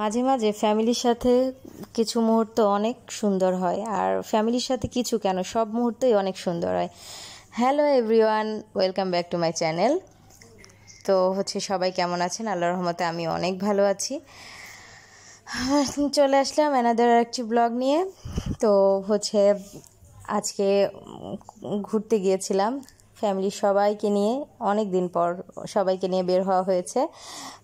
মাঝে মাঝে ফ্যামিলির সাথে কিছু মুহূর্ত অনেক সুন্দর হয়, আর ফ্যামিলির সাথে কিছু কেন, সব মুহূর্তই অনেক সুন্দর হয়। Hello everyone, welcome back to my channel. তো সবাই কেমন আছেন? আল্লাহর রহমতে আমি অনেক ভালো আছি। চলে আসলাম অ্যানাদার একটি ব্লগ নিয়ে। তো আজকে ঘুরতে গিয়েছিলাম ফ্যামিলির সবাইকে নিয়ে, অনেক দিন পর সবাইকে নিয়ে বের হওয়া হয়েছে।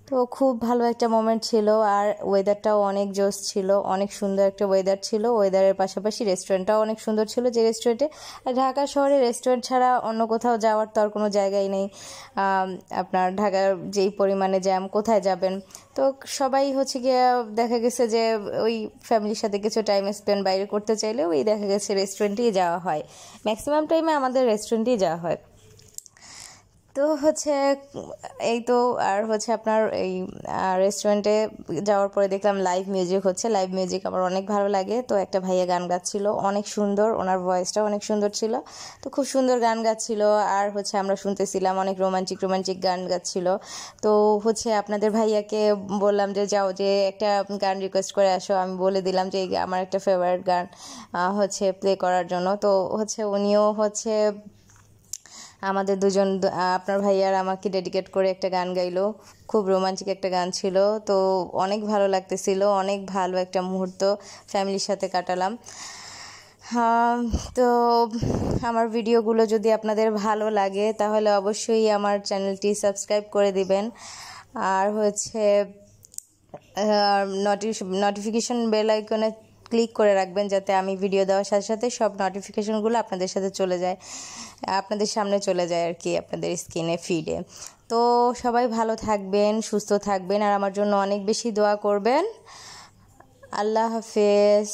তো খুব ভালো একটা মোমেন্ট ছিল, আর ওয়েদারটাও অনেক জোস ছিল, অনেক সুন্দর একটা ওয়েদার ছিল। ওয়েদারের পাশাপাশি রেস্টুরেন্টটাও অনেক সুন্দর ছিল, যে রেস্টুরেন্টে ঢাকা শহরে রেস্টুরেন্ট ছাড়া অন্য কোথাও যাওয়ার তো আর কোনো জায়গাই নেই। আপনার ঢাকার যেই পরিমাণে জ্যাম, কোথায় যাবেন? তো সবাই গিয়ে দেখা গেছে যে ওই ফ্যামিলির সাথে কিছু টাইম স্পেন্ড বাইরে করতে চাইলেও ওই দেখা গেছে রেস্টুরেন্টেই যাওয়া হয়। ম্যাক্সিমাম টাইমে আমাদের রেস্টুরেন্টেই যাওয়া হয়। তো এই তো আর আপনার এই রেস্টুরেন্টে যাওয়ার পরে দেখলাম লাইভ মিউজিক হচ্ছে। লাইভ মিউজিক আমার অনেক ভালো লাগে। তো একটা ভাইয়া গান গাচ্ছিল, অনেক সুন্দর, ওনার ভয়েসটাও অনেক সুন্দর ছিল। তো খুব সুন্দর গান গাচ্ছিল, আর আমরা শুনতেছিলাম, অনেক রোমান্টিক গান গাচ্ছিল। তো আপনাদের ভাইয়াকে বললাম যে যাও, যে একটা গান রিকোয়েস্ট করে আসো। আমি বলে দিলাম যে আমার একটা ফেভারিট গান প্লে করার জন্য। তো উনিও আমাদের দুজন, আপনার ভাইয়ার আমাকে ডেডিকেট করে একটা গান গাইলো। খুব রোমান্টিক একটা গান ছিল। তো অনেক ভালো লাগতেছিল, অনেক ভালো একটা মুহূর্ত ফ্যামিলির সাথে কাটালাম। তো আমার ভিডিওগুলো যদি আপনাদের ভালো লাগে তাহলে অবশ্যই আমার চ্যানেলটি সাবস্ক্রাইব করে দিবেন, আর নোটিফিকেশন বেল আইকনে ক্লিক করে রাখবেন, যাতে আমি ভিডিও দেওয়ার সাথে সাথে সব নোটিফিকেশনগুলো আপনাদের সাথে চলে যায়, আপনাদের সামনে চলে যায় আর কি, আপনাদের স্ক্রিনে ফিডে। তো সবাই ভালো থাকবেন, সুস্থ থাকবেন, আর আমার জন্য অনেক বেশি দোয়া করবেন। আল্লাহ হাফেজ।